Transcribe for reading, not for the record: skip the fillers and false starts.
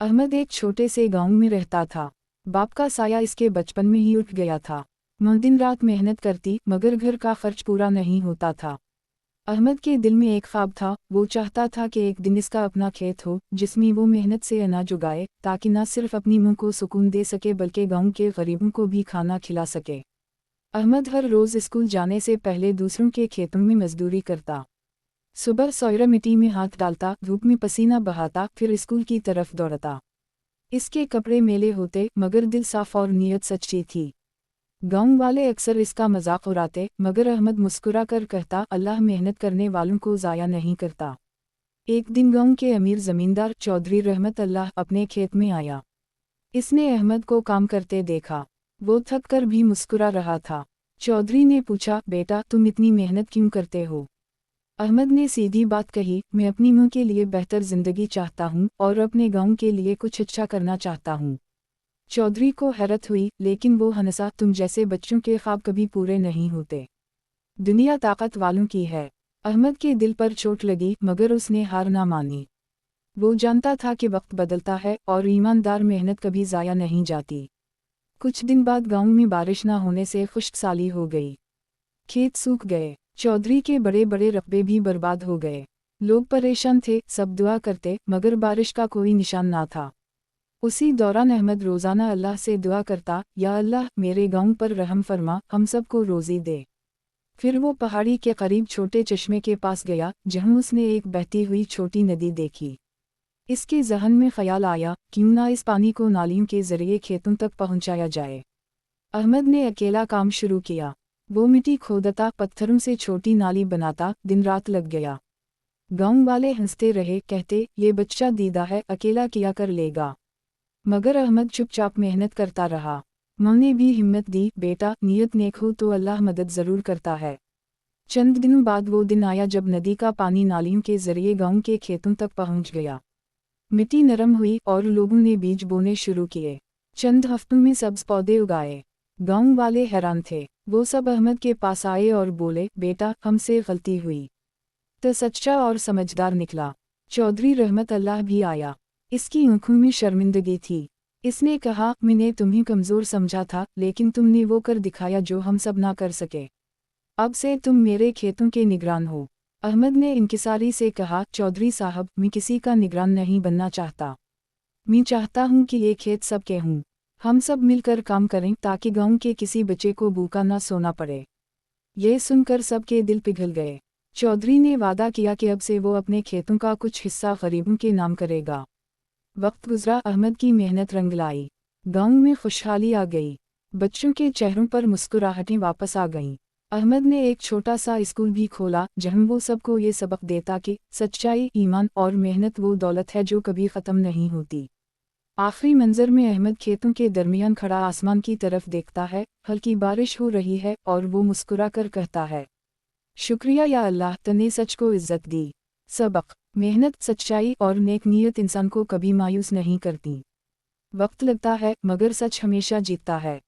अहमद एक छोटे से गांव में रहता था। बाप का साया इसके बचपन में ही उठ गया था। माँ दिन रात मेहनत करती मगर घर का खर्च पूरा नहीं होता था। अहमद के दिल में एक ख्वाब था, वो चाहता था कि एक दिन इसका अपना खेत हो जिसमें वो मेहनत से अनाज उगाए ताकि न सिर्फ अपनी मुँह को सुकून दे सके बल्कि गांव के गरीबों को भी खाना खिला सके। अहमद हर रोज़ स्कूल जाने से पहले दूसरों के खेतों में मजदूरी करता। सुबह सौरा मिट्टी में हाथ डालता, धूप में पसीना बहाता, फिर स्कूल की तरफ दौड़ता। इसके कपड़े मेले होते मगर दिल साफ और नीयत सच्ची थी। गांव वाले अक्सर इसका मजाक उड़ाते मगर अहमद मुस्कुरा कर कहता, अल्लाह मेहनत करने वालों को ज़ाया नहीं करता। एक दिन गांव के अमीर ज़मींदार चौधरी रहमत अल्लाह अपने खेत में आया। इसने अहमद को काम करते देखा। वो थक कर भी मुस्कुरा रहा था। चौधरी ने पूछा, बेटा तुम इतनी मेहनत क्यों करते हो? अहमद ने सीधी बात कही, मैं अपनी माँ के लिए बेहतर ज़िंदगी चाहता हूँ और अपने गांव के लिए कुछ अच्छा करना चाहता हूँ। चौधरी को हैरत हुई लेकिन वो हंसा, तुम जैसे बच्चों के ख्वाब कभी पूरे नहीं होते। दुनिया ताकत वालों की है। अहमद के दिल पर चोट लगी मगर उसने हार ना मानी। वो जानता था कि वक्त बदलता है और ईमानदार मेहनत कभी ज़ाया नहीं जाती। कुछ दिन बाद गांव में बारिश ना होने से खुश्कसाली हो गई। खेत सूख गए। चौधरी के बड़े बड़े रकबे भी बर्बाद हो गए। लोग परेशान थे, सब दुआ करते मगर बारिश का कोई निशान ना था। उसी दौरान अहमद रोज़ाना अल्लाह से दुआ करता, या अल्लाह मेरे गांव पर रहम फरमा, हम सबको रोज़ी दे। फिर वो पहाड़ी के करीब छोटे चश्मे के पास गया जहां उसने एक बहती हुई छोटी नदी देखी। इसके जहन में ख्याल आया, क्यों ना इस पानी को नालियों के जरिए खेतों तक पहुंचाया जाए। अहमद ने अकेला काम शुरू किया। वो मिट्टी खोदता, पत्थरों से छोटी नाली बनाता, दिन रात लग गया। गांव वाले हंसते रहे, कहते ये बच्चा दीदा है, अकेला किया कर लेगा। मगर अहमद चुपचाप मेहनत करता रहा। माँ ने भी हिम्मत दी, बेटा नीयत नेक हो तो अल्लाह मदद ज़रूर करता है। चंद दिनों बाद वो दिन आया जब नदी का पानी नालियों के जरिए गांव के खेतों तक पहुंच गया। मिट्टी नरम हुई और लोगों ने बीज बोने शुरू किए। चंद हफ्तों में सब्ज पौधे उगाए। गांव वाले हैरान थे। वो सब अहमद के पास आए और बोले, बेटा हमसे गलती हुई। तो सच्चा और समझदार निकला। चौधरी रहमत अल्लाह भी आया। इसकी आंखों में शर्मिंदगी थी। इसने कहा, मैंने तुम्हें कमज़ोर समझा था लेकिन तुमने वो कर दिखाया जो हम सब ना कर सके। अब से तुम मेरे खेतों के निगरान हो। अहमद ने इंकिसारी से कहा, चौधरी साहब मैं किसी का निगरान नहीं बनना चाहता। मैं चाहता हूँ कि ये खेत सबके हों। हम सब मिलकर काम करें ताकि गांव के किसी बच्चे को भूखा ना सोना पड़े। ये सुनकर सबके दिल पिघल गए। चौधरी ने वादा किया कि अब से वो अपने खेतों का कुछ हिस्सा गरीबों के नाम करेगा। वक्त गुजरा, अहमद की मेहनत रंग लाई। गांव में खुशहाली आ गई। बच्चों के चेहरों पर मुस्कुराहटें वापस आ गईं। अहमद ने एक छोटा सा स्कूल भी खोला जहां वो सबको ये सबक देता कि सच्चाई, ईमान और मेहनत वो दौलत है जो कभी ख़त्म नहीं होती। आखिरी मंजर में अहमद खेतों के दरमियान खड़ा आसमान की तरफ देखता है, हल्की बारिश हो रही है और वो मुस्कुरा कर कहता है, शुक्रिया या अल्लाह तने सच को इज्जत दी। सबक, मेहनत, सच्चाई और नेक नीयत इंसान को कभी मायूस नहीं करती। वक्त लगता है मगर सच हमेशा जीतता है।